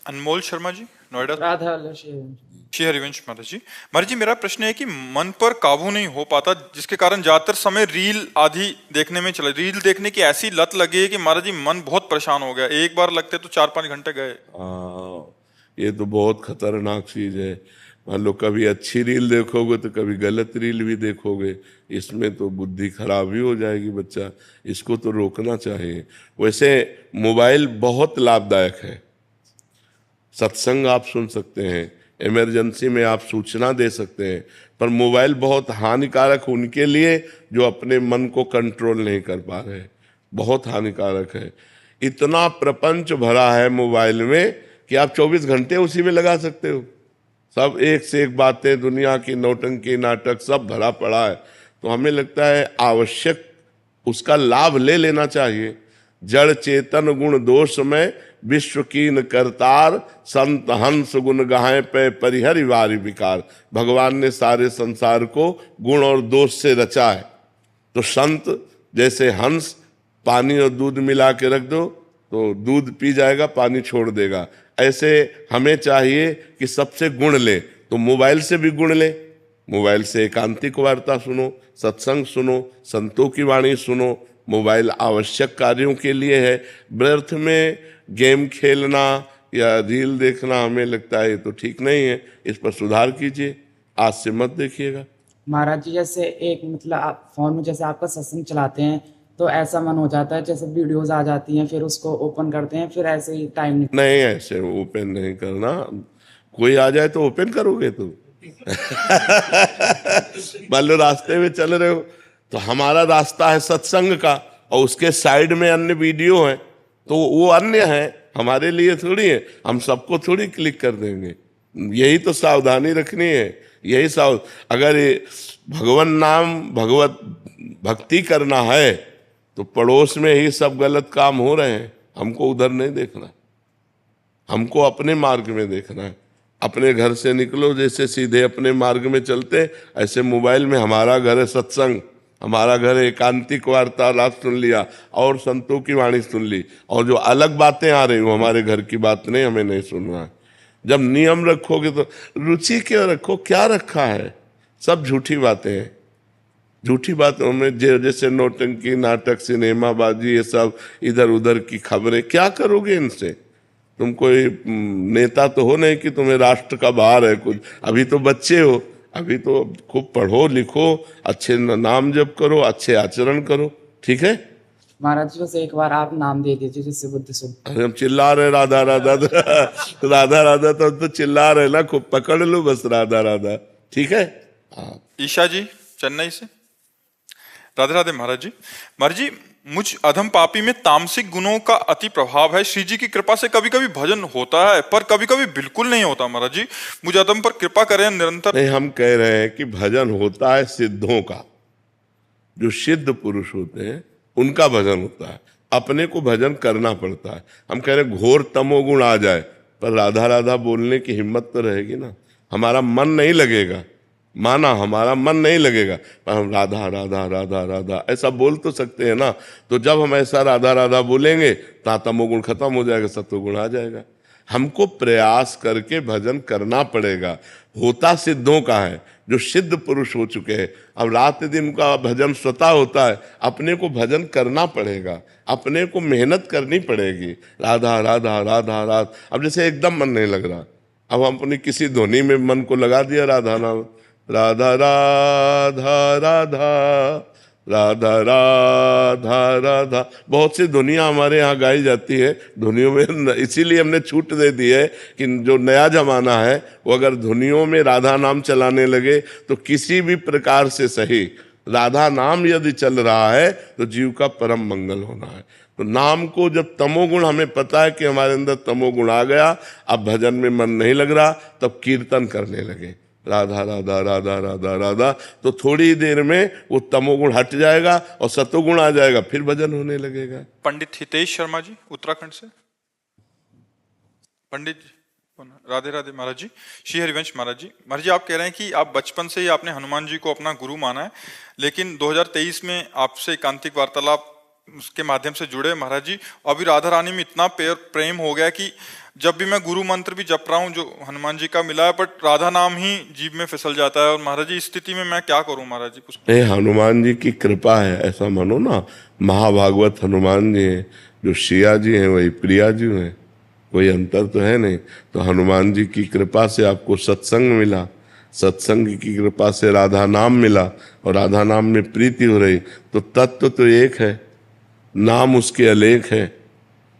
अनमोल शर्मा जी, नोएडा। राधा श्री हरिवंश महाराज जी। महाराज जी, मेरा प्रश्न है कि मन पर काबू नहीं हो पाता, जिसके कारण ज्यादातर समय रील आदि देखने में चला। रील देखने की ऐसी लत लगी है कि महाराज जी मन बहुत परेशान हो गया। एक बार लगते तो 4-5 घंटे गए। ये तो बहुत खतरनाक चीज है। मान लो कभी अच्छी रील देखोगे तो कभी गलत रील भी देखोगे, इसमें तो बुद्धि खराब ही हो जाएगी बच्चा। इसको तो रोकना चाहिए। वैसे मोबाइल बहुत लाभदायक है। सत्संग आप सुन सकते हैं, इमरजेंसी में आप सूचना दे सकते हैं, पर मोबाइल बहुत हानिकारक उनके लिए जो अपने मन को कंट्रोल नहीं कर पा रहे। बहुत हानिकारक है। इतना प्रपंच भरा है मोबाइल में कि आप 24 घंटे उसी में लगा सकते हो। सब एक से एक बातें, दुनिया की नौटंकी, नाटक सब भरा पड़ा है। तो हमें लगता है आवश्यक उसका लाभ ले लेना चाहिए। जड़ चेतन गुण दोष में विश्व कीन करतार, संत हंस गुण गाहें पे परिहरि वारि विकार। भगवान ने सारे संसार को गुण और दोष से रचा है। तो संत जैसे हंस, पानी और दूध मिला के रख दो तो दूध पी जाएगा, पानी छोड़ देगा। ऐसे हमें चाहिए कि सबसे गुण ले। तो मोबाइल से भी गुण ले। मोबाइल से एकांतिक वार्ता सुनो, सत्संग सुनो, संतों की वाणी सुनो। मोबाइल आवश्यक कार्यों के लिए है। व्यर्थ में गेम खेलना या रील देखना हमें लगता है ये तो ठीक नहीं है। इस पर सुधार कीजिए, आज से मत देखिएगा। महाराज जी, जैसे एक मतलब आप फोन में जैसे आपका सत्संग चलाते हैं तो ऐसा मन हो जाता है जैसे वीडियोस आ जाती हैं, फिर उसको ओपन करते हैं, फिर ऐसे ही टाइम निकल। नहीं, ऐसे ओपन नहीं करना। कोई आ जाए तो ओपन करोगे तुम? मान लो रास्ते में चल रहे हो तो हमारा रास्ता है सत्संग का और उसके साइड में अन्य वीडियो है, तो वो अन्य है, हमारे लिए थोड़ी है। हम सबको थोड़ी क्लिक कर देंगे। यही तो सावधानी रखनी है। यही अगर ये भगवान नाम, भगवत भक्ति करना है तो पड़ोस में ही सब गलत काम हो रहे हैं, हमको उधर नहीं देखना। हमको अपने मार्ग में देखना है। अपने घर से निकलो जैसे सीधे अपने मार्ग में चलते, ऐसे मोबाइल में हमारा घर है सत्संग, हमारा घर है एकांतिक वार्तालाप सुन लिया और संतों की वाणी सुन ली। और जो अलग बातें आ रही हो हमारे घर की बात नहीं, हमें नहीं सुनना है। जब नियम रखोगे तो रुचि क्यों रखो, क्या रखा है? सब झूठी बातें हैं। झूठी बातों में जैसे नौटंकी, नाटक, सिनेमाबाजी, ये सब इधर उधर की खबरें, क्या करोगे इनसे? तुम कोई नेता तो हो नहीं कि तुम्हें राष्ट्र का भार है कुछ। अभी तो बच्चे हो, अभी तो खूब पढ़ो लिखो, अच्छे नाम जप करो, अच्छे आचरण करो, ठीक है? महाराज जी, बस एक बार आप नाम दे दीजिए जिससे बुद्धि शुद्ध। अरे हम चिल्ला रहे राधा राधा राधा राधा, तो हम तो चिल्ला रहे ना, खूब पकड़ लो बस राधा राधा, ठीक है? हाँ। ईशा जी, चेन्नई से। राधे राधे महाराज जी। महाराज जी, मुझ अधम पापी में तामसिक गुणों का अति प्रभाव है। श्री जी की कृपा से कभी कभी भजन होता है, पर कभी कभी बिल्कुल नहीं होता। महाराज जी, मुझ अधम पर कृपा करें निरंतर। नहीं, हम कह रहे हैं कि भजन होता है सिद्धों का। जो सिद्ध पुरुष होते हैं उनका भजन होता है, अपने को भजन करना पड़ता है। हम कह रहे हैं घोर तमोगुण आ जाए पर राधा राधा बोलने की हिम्मत तो रहेगी ना। हमारा मन नहीं लगेगा, माना हमारा मन नहीं लगेगा, पर हम राधा राधा राधा राधा ऐसा बोल तो सकते हैं ना। तो जब हम ऐसा राधा राधा बोलेंगे तो तमोगुण खत्म हो जाएगा, सत्वगुण आ जाएगा। हमको प्रयास करके भजन करना पड़ेगा। होता सिद्धों का है, जो सिद्ध पुरुष हो चुके हैं। अब रात दिन का भजन स्वतः होता है, अपने को भजन करना पड़ेगा, अपने को मेहनत करनी पड़ेगी। राधा राधा राधा राधा। अब जैसे एकदम मन नहीं लग रहा, अब हम अपनी किसी ध्वनि में मन को लगा दिया राधा नाम, राधा राधा राधा राधा राधा राधा। बहुत सी धुनियाँ हमारे यहाँ गाई जाती है धुनियों में। इसीलिए हमने छूट दे दी है कि जो नया जमाना है वो अगर धुनियों में राधा नाम चलाने लगे तो किसी भी प्रकार से सही, राधा नाम यदि चल रहा है तो जीव का परम मंगल होना है। तो नाम को जब तमोगुण, हमें पता है कि हमारे अंदर तमोगुण आ गया, अब भजन में मन नहीं लग रहा, तब कीर्तन करने लगे राधा राधा राधा राधा राधा। तो थोड़ी देर में वो तमोगुण हट जाएगा और सतोगुण आ जाएगा, फिर भजन होने लगेगा। पंडित हितेश शर्मा जी, उत्तराखंड से। पंडित जी, राधे राधे महाराज जी। श्री हरिवंश महाराज जी। महाराज जी, आप कह रहे हैं कि आप बचपन से ही आपने हनुमान जी को अपना गुरु माना है, लेकिन 2023 में आपसे एकांतिक वार्तालाप उसके माध्यम से जुड़े महाराज जी। अभी राधा रानी में इतना प्रेम हो गया कि जब भी मैं गुरु मंत्र भी जप रहा हूँ जो हनुमान जी का मिला है, बट राधा नाम ही जीभ में फिसल जाता है। और महाराज जी इस स्थिति में मैं क्या करूँ महाराज जी? कुछ नहीं, हनुमान जी की कृपा है ऐसा मानो ना। महाभागवत हनुमान जी हैं, जो शिया जी हैं वही प्रिया जी हैं, कोई अंतर तो है नहीं। तो हनुमान जी की कृपा से आपको सत्संग मिला, सत्संग की कृपा से राधा नाम मिला, और राधा नाम में प्रीति हो रही। तो तत्व तो एक है, नाम उसके अनेक है,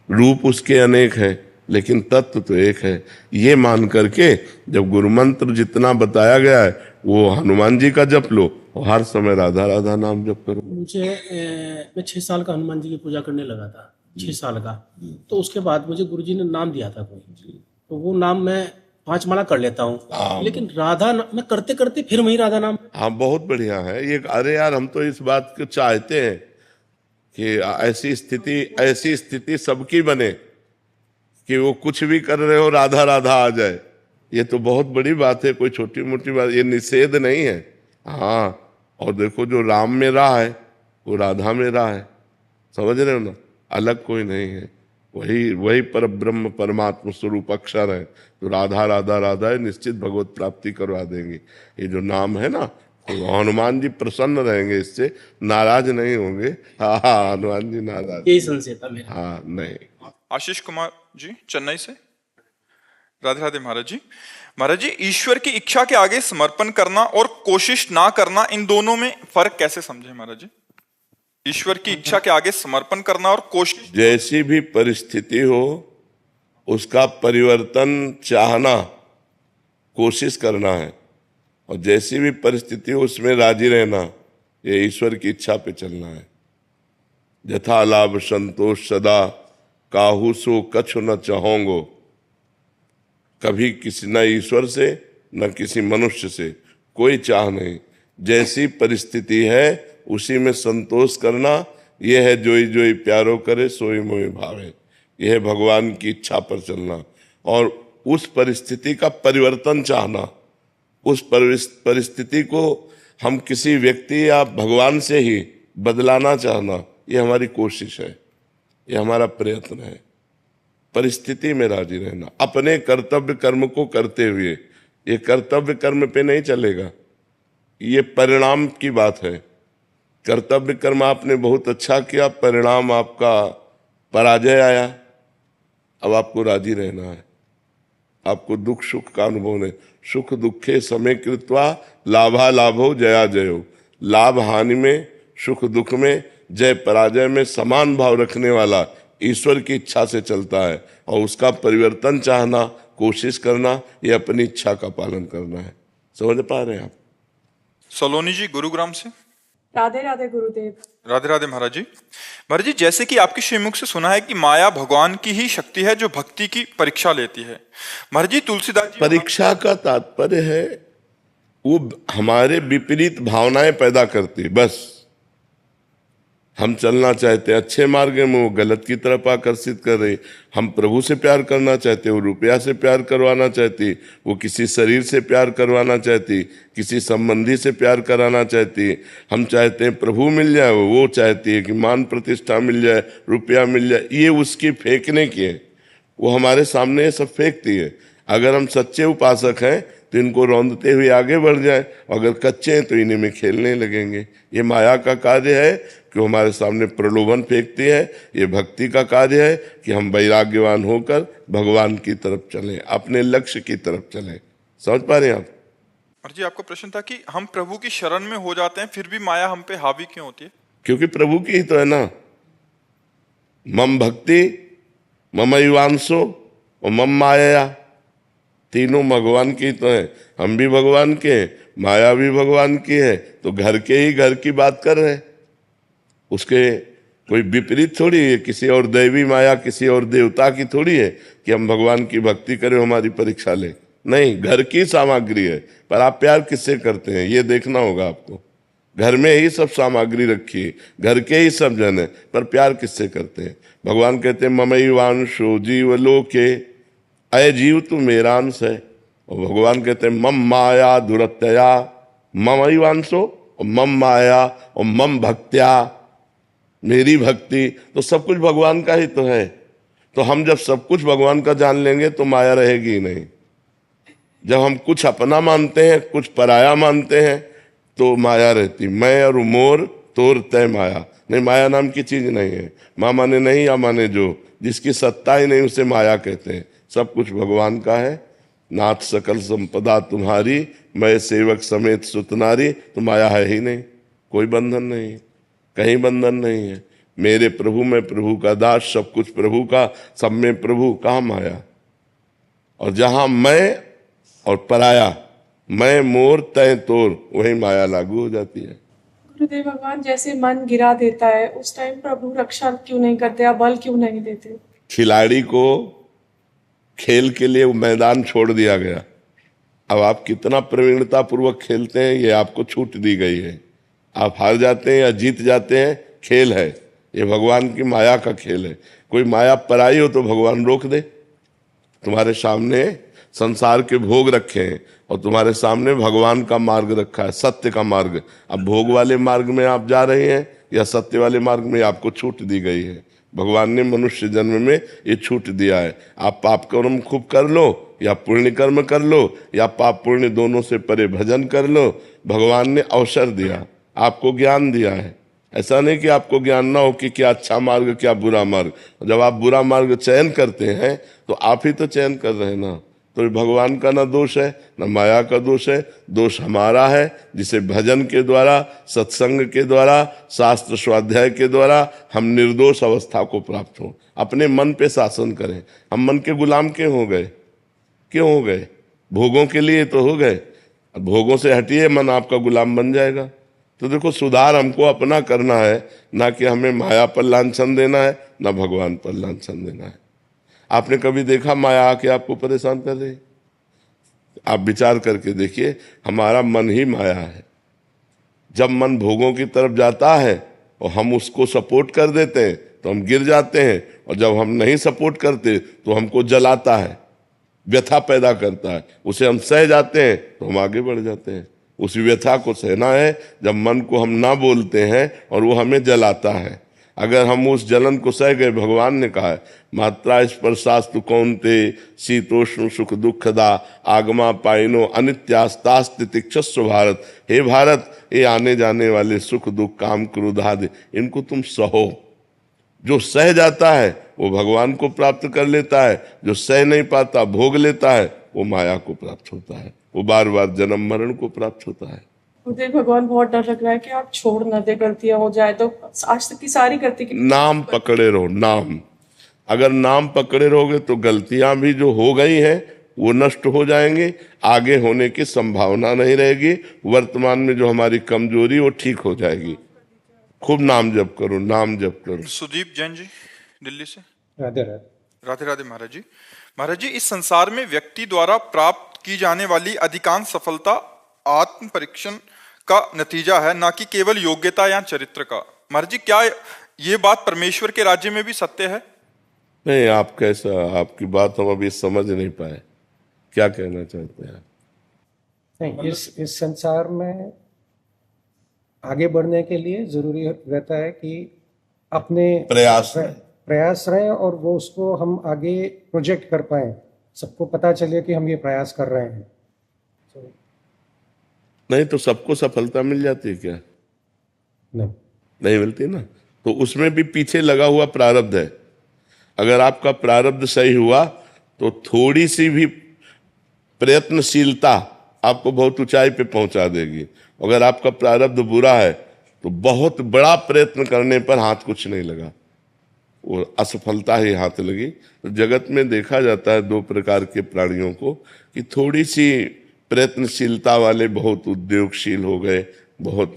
रूप उसके अनेक है, लेकिन तत्व तो एक है। ये मान करके जब गुरु मंत्र जितना बताया गया है वो हनुमान जी का जप लो, और हर समय राधा राधा नाम जप करो। मैं 6 साल का हनुमान जी की पूजा करने लगा था, 6 साल का। तो उसके बाद मुझे गुरुजी ने नाम दिया था कोई, तो वो नाम मैं 5 माला कर लेता हूँ, लेकिन मैं करते करते फिर वही राधा नाम। हाँ, बहुत बढ़िया है ये। अरे यार, हम तो इस बात को चाहते हैं कि ऐसी स्थिति सबकी बने कि वो कुछ भी कर रहे हो राधा राधा आ जाए। ये तो बहुत बड़ी बात है, कोई छोटी मोटी बात, ये निषेध नहीं है। हाँ, और देखो जो राम में रहा है वो राधा में रहा है, समझ रहे हो ना, अलग कोई नहीं है, वही वही पर ब्रह्म परमात्मा स्वरूप अक्षर है। तो राधा राधा राधा है, निश्चित भगवत प्राप्ति करवा देंगे। ये जो नाम है ना, तो हनुमान जी प्रसन्न रहेंगे, इससे नाराज नहीं होंगे। हाँ, हनुमान जी नाराज, यही संशय था मेरा। हाँ नहीं। आशीष कुमार जी चेन्नई से। राधे राधे महाराज जी। महाराज जी, ईश्वर की इच्छा के आगे समर्पण करना और कोशिश ना करना, इन दोनों में फर्क कैसे समझे महाराज जी? ईश्वर की इच्छा के आगे समर्पण करना और कोशिश, जैसी भी परिस्थिति हो उसका परिवर्तन चाहना, कोशिश करना है, और जैसी भी परिस्थिति हो उसमें राजी रहना, ये ईश्वर की इच्छा पे चलना है। यथा लाभ संतोष सदा, काहू सो कछु न चाहोंगो। कभी किसी न ईश्वर से न किसी मनुष्य से कोई चाह नहीं, जैसी परिस्थिति है उसी में संतोष करना, यह है जोई जोई प्यारो करे सोई मोई भावे। यह है भगवान की इच्छा पर चलना, और उस परिस्थिति का परिवर्तन चाहना, उस परिस्थिति को हम किसी व्यक्ति या भगवान से ही बदलाना चाहना, ये हमारी कोशिश है, ये हमारा प्रयत्न है। परिस्थिति में राजी रहना, अपने कर्तव्य कर्म को करते हुए। ये कर्तव्य कर्म पे नहीं चलेगा, ये परिणाम की बात है। कर्तव्य कर्म आपने बहुत अच्छा किया, परिणाम आपका पराजय आया, अब आपको राजी रहना है। आपको दुख सुख का अनुभव नहीं, सुख दुखे समय कृत्वा लाभा लाभो जया जयो। लाभ हानि में, सुख दुख में, जय पराजय में समान भाव रखने वाला ईश्वर की इच्छा से चलता है, और उसका परिवर्तन चाहना, कोशिश करना, ये अपनी इच्छा का पालन करना है। समझ पा रहे हैं आप? सलोनी जी गुरुग्राम से। राधे राधे गुरुदेव। राधे राधे महाराज जी। महाराज जी, जैसे कि आपके श्रीमुख से सुना है कि माया भगवान की ही शक्ति है जो भक्ति की परीक्षा लेती है। महाराज जी, तुलसीदास जी, परीक्षा का तात्पर्य है वो हमारे विपरीत भावनाएं पैदा करती है। बस हम चलना चाहते हैं अच्छे मार्ग में, वो गलत की तरफ आकर्षित कर रही। हम प्रभु से प्यार करना चाहते, वो रुपया से प्यार करवाना चाहती, वो किसी शरीर से प्यार करवाना चाहती, किसी संबंधी से प्यार कराना चाहती। हम चाहते हैं प्रभु मिल जाए, वो चाहती है कि मान प्रतिष्ठा मिल जाए, रुपया मिल जाए। ये उसकी फेंकने की है, वो हमारे सामने ये सब फेंकती है। अगर हम सच्चे उपासक हैं तो इनको रौंदते हुए आगे बढ़ जाए, अगर कच्चे हैं तो इन्हीं में खेलने लगेंगे। ये माया का कार्य है कि हमारे सामने प्रलोभन फेंकती है। ये भक्ति का कार्य है कि हम वैराग्यवान होकर भगवान की तरफ चलें, अपने लक्ष्य की तरफ चलें। समझ पा रहे हैं आप? महाराज जी, आपका प्रश्न था कि हम प्रभु की शरण में हो जाते हैं फिर भी माया हम पे हावी क्यों होती है? क्योंकि प्रभु की ही तो है ना। मम भक्ति मम युवांशो और मम माया, तीनों भगवान की तो है। हम भी भगवान के हैं, माया भी भगवान की है, तो घर के ही घर की बात कर रहे हैं। उसके कोई विपरीत थोड़ी है, किसी और दैवी माया, किसी और देवता की थोड़ी है कि हम भगवान की भक्ति करें, हमारी परीक्षा ले। नहीं, घर की सामग्री है। पर आप प्यार किससे करते हैं ये देखना होगा आपको। घर में ही सब सामग्री रखी है, घर के ही सब जन है, पर प्यार किससे करते हैं? भगवान कहते हैं ममैवांशो जीव लोके, अय जीव तू मेरा अंश है। और भगवान कहते हैं मम माया दुरत्यया ममैवांशो, और मम माया और मम भक्त्या, मेरी भक्ति। तो सब कुछ भगवान का ही तो है। तो हम जब सब कुछ भगवान का जान लेंगे तो माया रहेगी ही नहीं। जब हम कुछ अपना मानते हैं, कुछ पराया मानते हैं, तो माया रहती। मैं और मोर तोर तय माया, नहीं माया नाम की चीज नहीं है। माँ माने नहीं या माने जो, जिसकी सत्ता ही नहीं उसे माया कहते हैं। सब कुछ भगवान का है। नाथ सकल संपदा तुम्हारी, मैं सेवक समेत सुतनारी। तो माया है ही नहीं, कोई बंधन नहीं, कहीं बंधन नहीं है। मेरे प्रभु, मैं प्रभु का दास, सब कुछ प्रभु का, सब में प्रभु, कहाँ माया। और जहां मैं और पराया, मैं मोर तय तोर, वही माया लागू हो जाती है। गुरुदेव भगवान, जैसे मन गिरा देता है उस टाइम प्रभु रक्षा क्यों नहीं करते, या बल क्यों नहीं देते? खिलाड़ी को खेल के लिए मैदान छोड़ दिया गया। अब आप कितना प्रवीणता पूर्वक खेलते हैं ये आपको छूट दी गई है। आप हार जाते हैं या जीत जाते हैं, खेल है ये, भगवान की माया का खेल है। कोई माया पराई हो तो भगवान रोक दे। तुम्हारे सामने संसार के भोग रखे हैं और तुम्हारे सामने भगवान का मार्ग रखा है, सत्य का मार्ग। अब भोग वाले मार्ग में आप जा रहे हैं या सत्य वाले मार्ग में, आपको छूट दी गई है। भगवान ने मनुष्य जन्म में ये छूट दिया है। आप पाप कर्म खूब कर लो या पुण्य कर्म कर लो, या पाप पुण्य दोनों से परे भजन कर लो। भगवान ने अवसर दिया, आपको ज्ञान दिया है। ऐसा नहीं कि आपको ज्ञान ना हो कि क्या अच्छा मार्ग क्या बुरा मार्ग। जब आप बुरा मार्ग चयन करते हैं तो आप ही तो चयन कर रहे हैं ना। तो भगवान का ना दोष है ना माया का दोष है, दोष हमारा है, जिसे भजन के द्वारा, सत्संग के द्वारा, शास्त्र स्वाध्याय के द्वारा हम निर्दोष अवस्था को प्राप्त हो, अपने मन पे शासन करें। हम मन के गुलाम क्यों हो गए? क्यों हो गए? भोगों के लिए तो हो गए। अब भोगों से हटिए, मन आपका गुलाम बन जाएगा। तो देखो, सुधार हमको अपना करना है, ना कि हमें माया पर लांछन देना है, ना भगवान पर लांछन देना है। आपने कभी देखा माया आके आपको परेशान कर रही? आप विचार करके देखिए, हमारा मन ही माया है। जब मन भोगों की तरफ जाता है और हम उसको सपोर्ट कर देते हैं तो हम गिर जाते हैं, और जब हम नहीं सपोर्ट करते तो हमको जलाता है, व्यथा पैदा करता है। उसे हम सह जाते हैं तो हम आगे बढ़ जाते हैं। उस व्यथा को सहना है जब मन को हम ना बोलते हैं और वो हमें जलाता है। अगर हम उस जलन को सह गए, भगवान ने कहा है, मात्रा स्पर्शास्तु कौन्ते शीतोष्ण सुख दुखदा आगमा पाइनो अनित्यास्तास्ति तिक्षस्व भारत। हे भारत, ये आने जाने वाले सुख दुख काम क्रोध आदि, इनको तुम सहो। जो सह जाता है वो भगवान को प्राप्त कर लेता है, जो सह नहीं पाता, भोग लेता है, वो माया को प्राप्त होता है, वो बार बार जन्म मरण को प्राप्त होता है। मुझे भगवान बहुत डर लग रहा है कि आप छोड़ न दे, गलतियां हो जाए तो। आज तक की सारी गलती की नाम पकड़े रहो, नाम। अगर नाम पकड़े रहोगे तो गलतियां भी जो हो गई हैं वो नष्ट हो जाएंगी, आगे होने की संभावना नहीं रहेगी। वर्तमान में जो हमारी कमजोरी वो ठीक हो जाएगी। खूब नाम जप करो, नाम जप करो। सुदीप जैन जी दिल्ली से। राधे राधे। राधे राधे महाराज जी। महाराज जी, इस संसार में व्यक्ति द्वारा प्राप्त की जाने वाली अधिकांश सफलता आत्म परीक्षण का नतीजा है, ना कि केवल योग्यता या चरित्र का। महाराज जी, क्या ये बात परमेश्वर के राज्य में भी सत्य है? नहीं, आप कैसा, आपकी बात हम अभी समझ नहीं पाए, क्या कहना चाहते हैं? नहीं, इस संसार में आगे बढ़ने के लिए जरूरी रहता है कि अपने प्रयास रहें और वो उसको हम आगे प्रोजेक्ट कर पाए, सबको पता चले कि हम ये प्रयास कर रहे हैं। नहीं तो सबको सफलता मिल जाती है क्या? नहीं मिलती ना। तो उसमें भी पीछे लगा हुआ प्रारब्ध है। अगर आपका प्रारब्ध सही हुआ तो थोड़ी सी भी प्रयत्नशीलता आपको बहुत ऊंचाई पे पहुंचा देगी। अगर आपका प्रारब्ध बुरा है तो बहुत बड़ा प्रयत्न करने पर हाथ कुछ नहीं लगा, वो असफलता ही हाथ लगी। तो जगत में देखा जाता है दो प्रकार के प्राणियों को, कि थोड़ी सी प्रयत्नशीलता वाले बहुत उद्योगशील हो गए, बहुत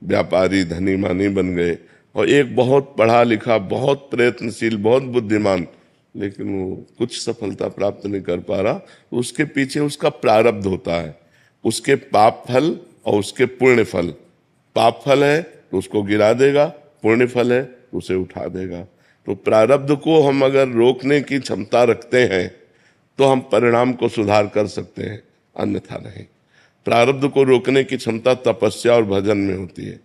व्यापारी धनी मानी बन गए, और एक बहुत पढ़ा लिखा, बहुत प्रयत्नशील, बहुत बुद्धिमान, लेकिन वो कुछ सफलता प्राप्त नहीं कर पा रहा। उसके पीछे उसका प्रारब्ध होता है, उसके पाप फल और उसके पुण्य फल। पाप फल है तो उसको गिरा देगा, पुण्य फल है तो उसे उठा देगा। तो प्रारब्ध को हम अगर रोकने की क्षमता रखते हैं तो हम परिणाम को सुधार कर सकते हैं, अन्यथा नहीं। प्रारब्ध को रोकने की क्षमता तपस्या और भजन में होती है।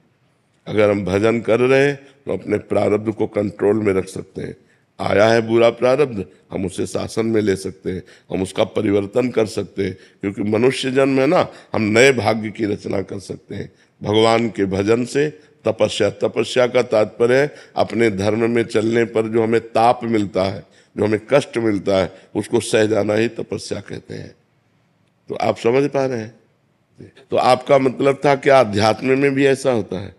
अगर हम भजन कर रहे हैं तो अपने प्रारब्ध को कंट्रोल में रख सकते हैं। आया है बुरा प्रारब्ध, हम उसे शासन में ले सकते हैं, हम उसका परिवर्तन कर सकते हैं, क्योंकि मनुष्य जन्म है ना, हम नए भाग्य की रचना कर सकते हैं भगवान के भजन से। तपस्या का तात्पर्य है अपने धर्म में चलने पर जो हमें ताप मिलता है, जो हमें कष्ट मिलता है, उसको सह जाना ही तपस्या कहते हैं। तो आप समझ पा रहे हैं? तो आपका मतलब था कि अध्यात्म में भी ऐसा होता है?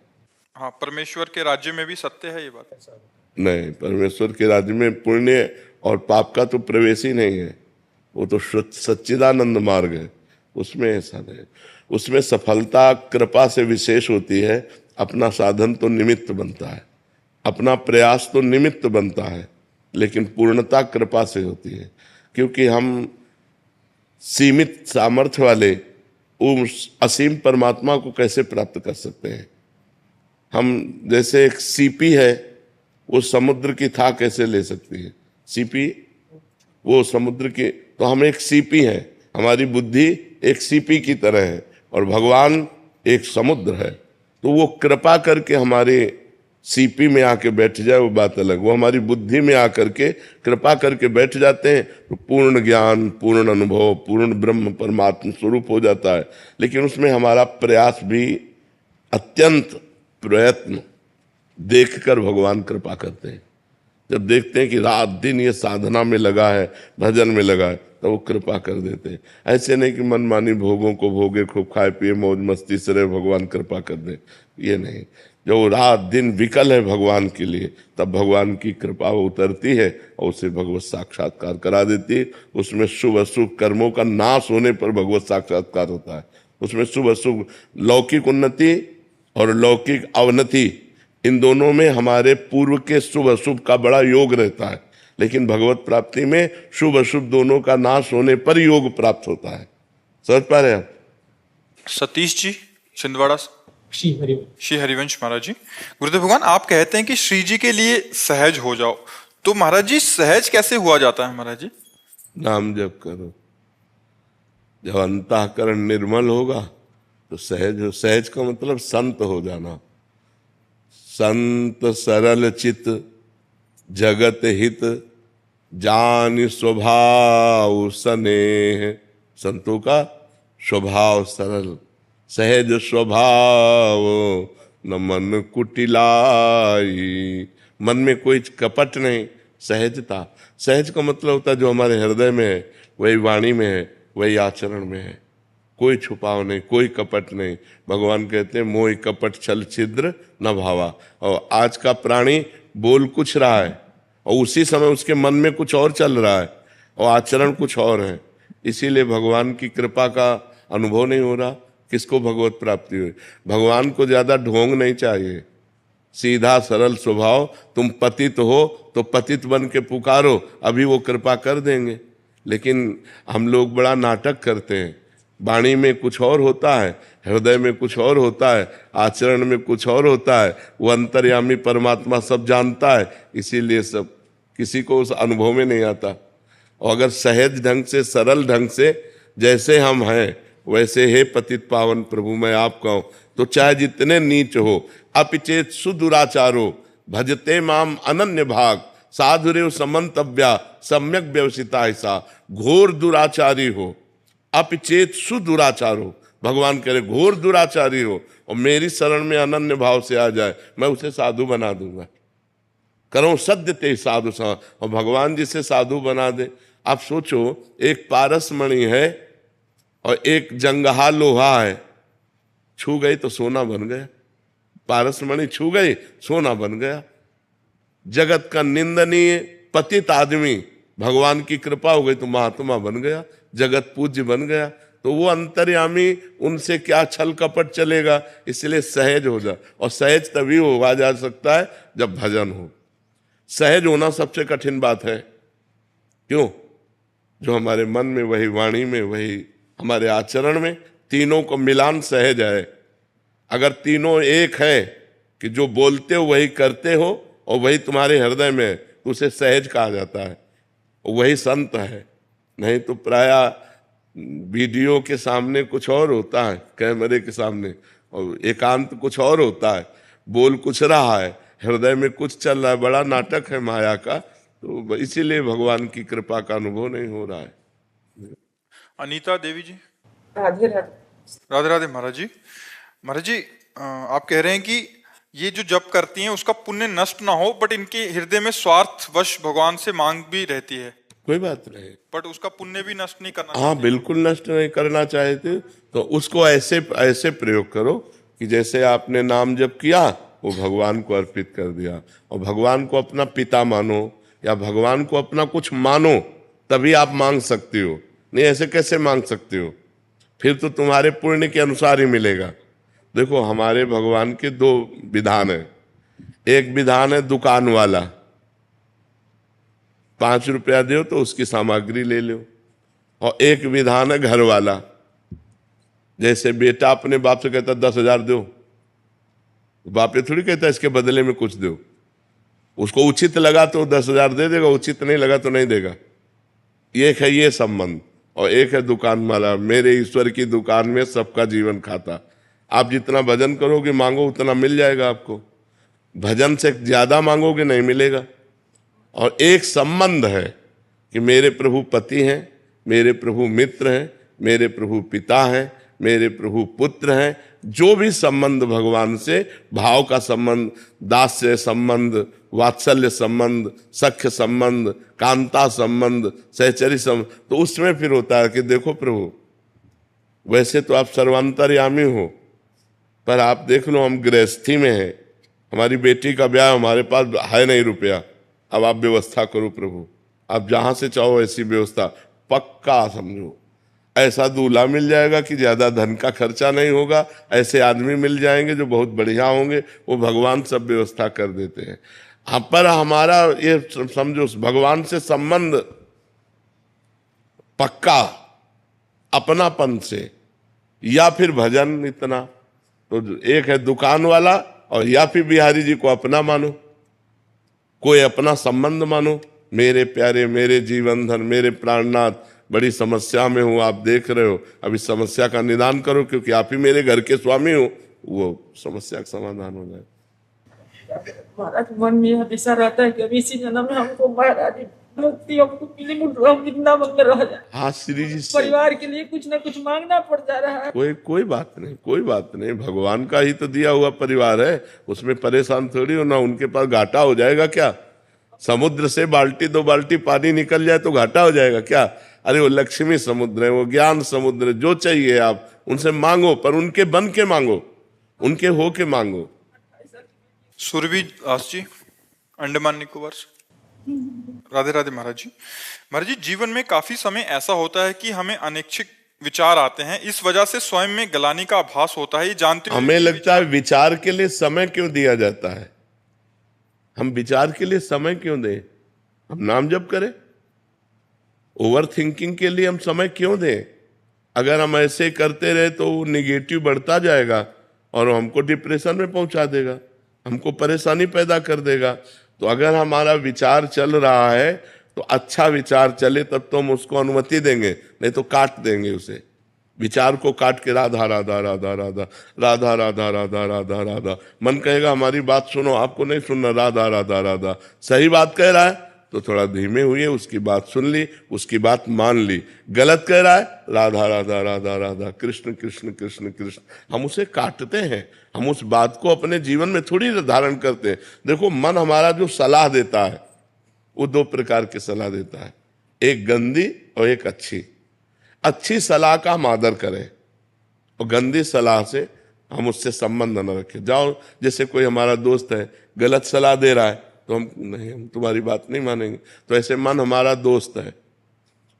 हाँ, परमेश्वर के राज्य में भी सत्य है ये बात। नहीं, परमेश्वर के राज्य में पुण्य और पाप का तो प्रवेश ही नहीं है, वो तो सच्चिदानंद मार्ग है, उसमें ऐसा नहीं। उसमें सफलता कृपा से विशेष होती है। अपना साधन तो निमित्त बनता है, अपना प्रयास तो निमित्त बनता है, लेकिन पूर्णता कृपा से होती है, क्योंकि हम सीमित सामर्थ्य वाले उस असीम परमात्मा को कैसे प्राप्त कर सकते हैं? हम जैसे एक सीपी है, वो समुद्र की था कैसे ले सकती है? सीपी वो समुद्र की, तो हम एक सीपी हैं, हमारी बुद्धि एक सीपी की तरह है और भगवान एक समुद्र है। तो वो कृपा करके हमारे सीपी में आके बैठ जाए वो बात अलग, वो हमारी बुद्धि में आकर के कृपा करके बैठ जाते हैं तो पूर्ण ज्ञान, पूर्ण अनुभव, पूर्ण ब्रह्म परमात्मा स्वरूप हो जाता है। लेकिन उसमें हमारा प्रयास भी, अत्यंत प्रयत्न देखकर भगवान कृपा करते हैं। जब देखते हैं कि रात दिन ये साधना में लगा है, भजन में लगा है, तो वो कृपा कर देते हैं। ऐसे नहीं कि मनमानी भोगों को भोगे, खूब खाए पिए मौज मस्ती से रहे, भगवान कृपा कर दे, ये नहीं। जो रात दिन विकल है भगवान के लिए, तब भगवान की कृपा उतरती है और उसे भगवत साक्षात्कार करा देती है। उसमें शुभ अशुभ कर्मों का नाश होने पर भगवत साक्षात्कार होता है। उसमें शुभ अशुभ, लौकिक उन्नति और लौकिक अवनति, इन दोनों में हमारे पूर्व के शुभ अशुभ का बड़ा योग रहता है, लेकिन भगवत प्राप्ति में शुभ अशुभ दोनों का नाश होने पर योग प्राप्त होता है। समझ पा रहे हैं आप? सतीश जी छिंदवाड़ा से। श्री हरिवंश महाराज जी, गुरुदेव भगवान आप कहते हैं कि श्री जी के लिए सहज हो जाओ, तो महाराज जी सहज कैसे हुआ जाता है महाराज जी? नाम जप करो, जब अंतःकरण निर्मल होगा तो सहज हो। सहज का मतलब संत हो जाना। संत सरल चित जगत हित जान स्वभाव स्नेह। संतों का स्वभाव सरल, सहज स्वभाव, न मन कुटिलाई। मन में कोई कपट नहीं, सहजता। सहज का मतलब होता है जो हमारे हृदय में है वही वाणी में है, वही आचरण में है, कोई छुपाव नहीं, कोई कपट नहीं। भगवान कहते हैं मोह कपट छल छिद्र न भावा। और आज का प्राणी बोल कुछ रहा है और उसी समय उसके मन में कुछ और चल रहा है और आचरण कुछ और है, इसीलिए भगवान की कृपा का अनुभव नहीं हो रहा। किसको भगवत प्राप्ति हुई? भगवान को ज्यादा ढोंग नहीं चाहिए, सीधा सरल स्वभाव। तुम पतित हो तो पतित बन के पुकारो, अभी वो कृपा कर देंगे। लेकिन हम लोग बड़ा नाटक करते हैं, वाणी में कुछ और होता है, हृदय में कुछ और होता है, आचरण में कुछ और होता है। वो अंतर्यामी परमात्मा सब जानता है, इसीलिए सब किसी को उस अनुभव में नहीं आता। और अगर सहज ढंग से, सरल ढंग से, जैसे हम हैं वैसे हे पतित पावन प्रभु मैं आपका हूं, तो चाहे जितने नीच हो, अपिचेत सुदुराचारो भजते माम अनन्य भाग, साधुरेव समन्तव्या सम्यक व्यवसिता ऐसा। घोर दुराचारी हो, अपिचेत सुदुराचारो, भगवान कह रहे घोर दुराचारी हो और मेरी शरण में अनन्य भाव से आ जाए, मैं उसे साधु बना दूंगा। करो सद्य ते साधु सा, और भगवान जिसे साधु बना दे। आप सोचो, एक पारस मणि है और एक जंगहा लोहा है, छू गई तो सोना बन गया। पारस मणि छू गई, सोना बन गया। जगत का निंदनीय पतित आदमी, भगवान की कृपा हो गई तो महात्मा बन गया, जगत पूज्य बन गया। तो वो अंतर्यामी, उनसे क्या छल कपट चलेगा। इसलिए सहज हो जा, और सहज तभी होगा जा सकता है जब भजन हो। सहज होना सबसे कठिन बात है। क्यों? जो हमारे मन में, वही वाणी में, वही हमारे आचरण में, तीनों को मिलान सहज है। अगर तीनों एक है कि जो बोलते हो वही करते हो और वही तुम्हारे हृदय में है, तो उसे सहज कहा जाता है, वही संत है। नहीं तो प्रायः वीडियो के सामने कुछ और होता है, कैमरे के सामने, और एकांत कुछ और होता है। बोल कुछ रहा है, हृदय में कुछ चल रहा है, बड़ा नाटक है माया का। तो इसीलिए भगवान की कृपा का अनुभव नहीं हो रहा है। अनीता देवी जी। राधे राधे। राधे राधे महाराज जी। महाराज जी, आप कह रहे हैं कि ये जो जप करती हैं उसका पुण्य नष्ट ना हो, बट इनके हृदय में स्वार्थवश भगवान से मांग भी रहती है। कोई बात नहीं, बट उसका पुण्य भी नष्ट नहीं करना हाँ चाहिए। बिल्कुल नष्ट नहीं करना चाहते तो उसको ऐसे ऐसे प्रयोग करो कि जैसे आपने नाम जप किया वो भगवान को अर्पित कर दिया, और भगवान को अपना पिता मानो या भगवान को अपना कुछ मानो, तभी आप मांग सकते हो। नहीं ऐसे कैसे मांग सकते हो? फिर तो तुम्हारे पुण्य के अनुसार ही मिलेगा। देखो हमारे भगवान के दो विधान है। एक विधान है दुकान वाला, 5 रुपया दो तो उसकी सामग्री ले लो, और एक विधान है घर वाला। जैसे बेटा अपने बाप से कहता 10,000 दो, बाप ये थोड़ी कहता इसके बदले में कुछ दो। उसको उचित लगा तो 10,000 दे देगा, उचित नहीं लगा तो नहीं देगा। एक है ये संबंध, और एक है दुकान वाला। मेरे ईश्वर की दुकान में सबका जीवन खाता। आप जितना भजन करोगे मांगो उतना मिल जाएगा आपको, भजन से ज्यादा मांगोगे नहीं मिलेगा। और एक संबंध है कि मेरे प्रभु पति हैं, मेरे प्रभु मित्र हैं, मेरे प्रभु पिता हैं, मेरे प्रभु पुत्र हैं। जो भी संबंध भगवान से, भाव का संबंध, दास्य संबंध, वात्सल्य संबंध, सख्य संबंध, कांता संबंध, सहचरी संबंध, तो उसमें फिर होता है कि देखो प्रभु वैसे तो आप सर्वांतर्यामी हो, पर आप देख लो हम गृहस्थी में हैं, हमारी बेटी का ब्याह, हमारे पास है नहीं रुपया, अब आप व्यवस्था करो प्रभु, आप जहां से चाहो ऐसी व्यवस्था। पक्का समझो ऐसा दूल्हा मिल जाएगा कि ज्यादा धन का खर्चा नहीं होगा, ऐसे आदमी मिल जाएंगे जो बहुत बढ़िया होंगे, वो भगवान सब व्यवस्था कर देते हैं। पर हमारा ये समझो भगवान से संबंध पक्का अपनापन से, या फिर भजन इतना, तो एक है दुकान वाला, और या फिर बिहारी जी को अपना मानो, कोई अपना संबंध मानो। मेरे प्यारे, मेरे जीवन धन, मेरे प्राणनाथ, बड़ी समस्या में हूं, आप देख रहे हो, अब इस समस्या का निदान करो क्योंकि आप ही मेरे घर के स्वामी हो, वो समस्या का समाधान हो जाए। महाराज मन में हमेशा रहता है कि अभी इसी जन्म में हमको महाराज भक्ति हमको मिली, हम वृंदावन में रह जाए। हाँ श्री जी से परिवार के लिए कुछ ना कुछ मांगना पड़ जा रहा है। कोई बात नहीं, कोई बात नहीं, भगवान का ही तो दिया हुआ परिवार है, उसमें परेशान थोड़ी होना। उनके पास घाटा हो जाएगा क्या? समुद्र से बाल्टी 2 बाल्टी पानी निकल जाए तो घाटा हो जाएगा क्या? अरे वो लक्ष्मी समुद्र है, वो ज्ञान समुद्र, जो चाहिए आप उनसे मांगो, पर उनके बन के मांगो, उनके हो के मांगो। सुरभि दास जी, अंडमान निकोबार से। राधे राधे महाराज जी। महाराज जी, जीवन में काफी समय ऐसा होता है कि हमें अनैच्छिक विचार आते हैं, इस वजह से स्वयं में गलानी का आभास होता है। ये जानते हुए हमें लगता है विचार के लिए समय क्यों दिया जाता है? हम विचार के लिए समय क्यों दें? हम नाम जप करें। ओवर थिंकिंग के लिए हम समय क्यों दें? अगर हम ऐसे करते रहे तो निगेटिव बढ़ता जाएगा और हमको डिप्रेशन में पहुंचा देगा, हमको परेशानी पैदा कर देगा। तो अगर हमारा विचार चल रहा है तो अच्छा विचार चले तब तो हम उसको अनुमति देंगे, नहीं तो काट देंगे उसे। विचार को काट के राधा राधा राधा राधा राधा राधा राधा राधा राधा, मन कहेगा हमारी बात सुनो, आपको नहीं सुनना, राधा राधा राधा। सही बात कह रहा है तो थोड़ा धीमे हुए, उसकी बात सुन ली, उसकी बात मान ली। गलत कह रहा है, राधा राधा राधा राधा, कृष्ण कृष्ण कृष्ण कृष्ण। हम उसे काटते हैं, हम उस बात को अपने जीवन में थोड़ी धारण करते हैं। देखो मन हमारा जो सलाह देता है वो 2 प्रकार की सलाह देता है, एक गंदी और एक अच्छी। अच्छी सलाह का हम आदर करें और गंदी सलाह से हम उससे संबंध न रखें। जाओ, जैसे कोई हमारा दोस्त है गलत सलाह दे रहा है तो हम नहीं, हम तुम्हारी बात नहीं मानेंगे। तो ऐसे मन हमारा दोस्त है,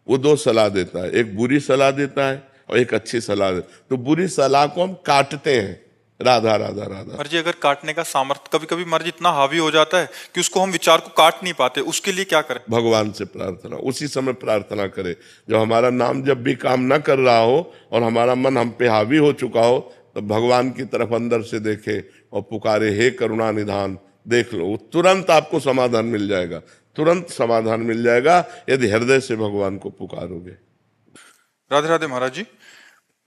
वो 2 सलाह देता है, एक बुरी सलाह देता है और एक अच्छी सलाह देता है। तो बुरी सलाह को हम काटते हैं, राधा राधा राधा। मर्जी अगर काटने का सामर्थ्य कभी कभी मर्जी इतना हावी हो जाता है कि उसको हम विचार को काट नहीं पाते, उसके लिए क्या करें? भगवान से प्रार्थना, उसी समय प्रार्थना करें जब हमारा नाम जब भी काम ना कर रहा हो और हमारा मन हम पे हावी हो चुका हो, तो भगवान की तरफ अंदर से देखे और पुकारे, हे करुणा निधान। देख लो, तुरंत आपको समाधान मिल जाएगा, तुरंत समाधान मिल जाएगा यदि हृदय से भगवान को पुकारोगे। राधे राधे महाराज जी।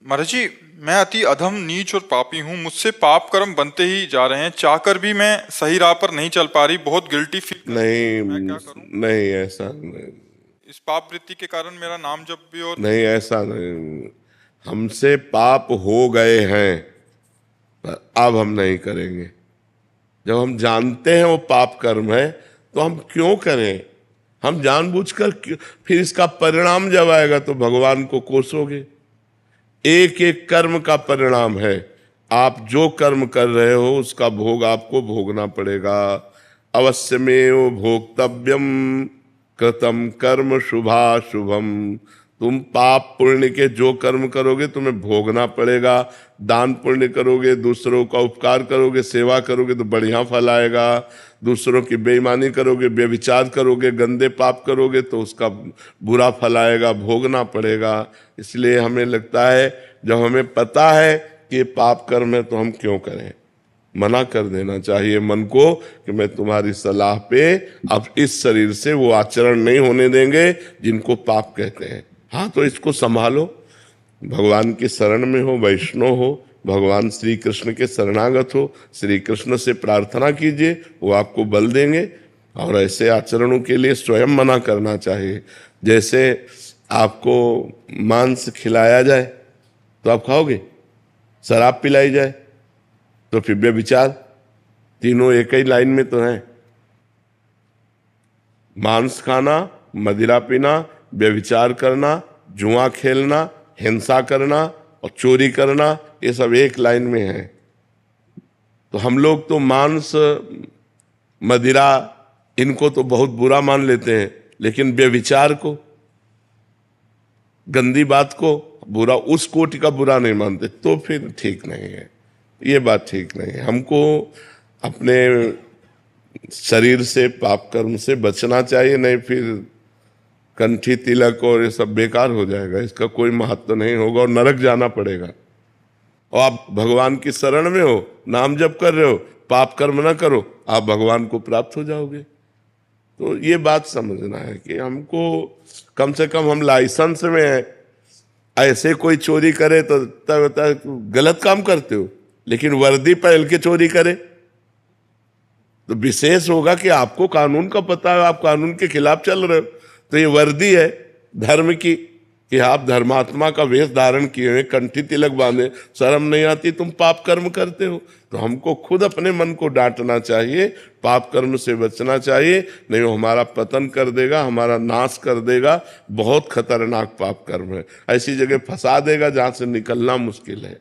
महाराज जी, मैं अति अधम, नीच और पापी हूँ। मुझसे पाप कर्म बनते ही जा रहे हैं। चाहकर भी मैं सही राह पर नहीं चल पा रही। बहुत गिल्टी फील। नहीं, मैं क्या करूं? नहीं ऐसा नहीं, इस पाप वृत्ति के कारण मेरा नाम जप भी और नहीं ऐसा नहीं। हमसे पाप हो गए हैं, पर अब हम नहीं करेंगे। जब हम जानते हैं वो पाप कर्म है तो हम क्यों करें? हम जानबूझकर फिर इसका परिणाम जब आएगा तो भगवान को कोसोगे। एक एक कर्म का परिणाम है। आप जो कर्म कर रहे हो उसका भोग आपको भोगना पड़ेगा। अवश्यमेव भोक्तव्यम कृतम कर्म शुभाशुभम। तुम पाप पुण्य के जो कर्म करोगे तुम्हें भोगना पड़ेगा। दान पुण्य करोगे, दूसरों का उपकार करोगे, सेवा करोगे तो बढ़िया फल आएगा। दूसरों की बेईमानी करोगे, व्यभिचार करोगे, गंदे पाप करोगे तो उसका बुरा फल आएगा, भोगना पड़ेगा। इसलिए हमें लगता है जब हमें पता है कि ये पाप कर्म है तो हम क्यों करें। मना कर देना चाहिए मन को कि मैं तुम्हारी सलाह पे अब इस शरीर से वो आचरण नहीं होने देंगे जिनको पाप कहते हैं। हाँ, तो इसको संभालो, भगवान की शरण में हो, वैष्णव हो, भगवान श्री कृष्ण के शरणागत हो, श्री कृष्ण से प्रार्थना कीजिए, वो आपको बल देंगे। और ऐसे आचरणों के लिए स्वयं मना करना चाहिए। जैसे आपको मांस खिलाया जाए तो आप खाओगे, शराब पिलाई जाए तो फिर व्यभिचार, तीनों एक ही लाइन में तो हैं। मांस खाना, मदिरा पीना, व्यभिचार करना, जुआ खेलना, हिंसा करना और चोरी करना, ये सब एक लाइन में है। तो हम लोग तो मांस, मदिरा इनको तो बहुत बुरा मान लेते हैं, लेकिन व्यभिचार को, गंदी बात को बुरा, उस कोटि का बुरा नहीं मानते, तो फिर ठीक नहीं है। ये बात ठीक नहीं है। हमको अपने शरीर से, पाप कर्म से बचना चाहिए, नहीं फिर कंठी तिलक और ये सब बेकार हो जाएगा, इसका कोई महत्व नहीं होगा और नरक जाना पड़ेगा। और आप भगवान की शरण में हो, नाम जप कर रहे हो, पाप कर्म ना करो, आप भगवान को प्राप्त हो जाओगे। तो ये बात समझना है कि हमको कम से कम, हम लाइसेंस में हैं, ऐसे कोई चोरी करे तो गलत काम करते हो, लेकिन वर्दी पहन के चोरी करे तो विशेष होगा कि आपको कानून का पता है, आप कानून के खिलाफ चल रहे हो। तो ये वर्दी है धर्म की कि आप धर्मात्मा का वेश धारण किए हुए, कंठी तिलक बांधे, शर्म नहीं आती, तुम पाप कर्म करते हो। तो हमको खुद अपने मन को डांटना चाहिए, पाप कर्म से बचना चाहिए, नहीं वो हमारा पतन कर देगा, हमारा नाश कर देगा। बहुत खतरनाक पाप कर्म है, ऐसी जगह फंसा देगा जहां से निकलना मुश्किल है।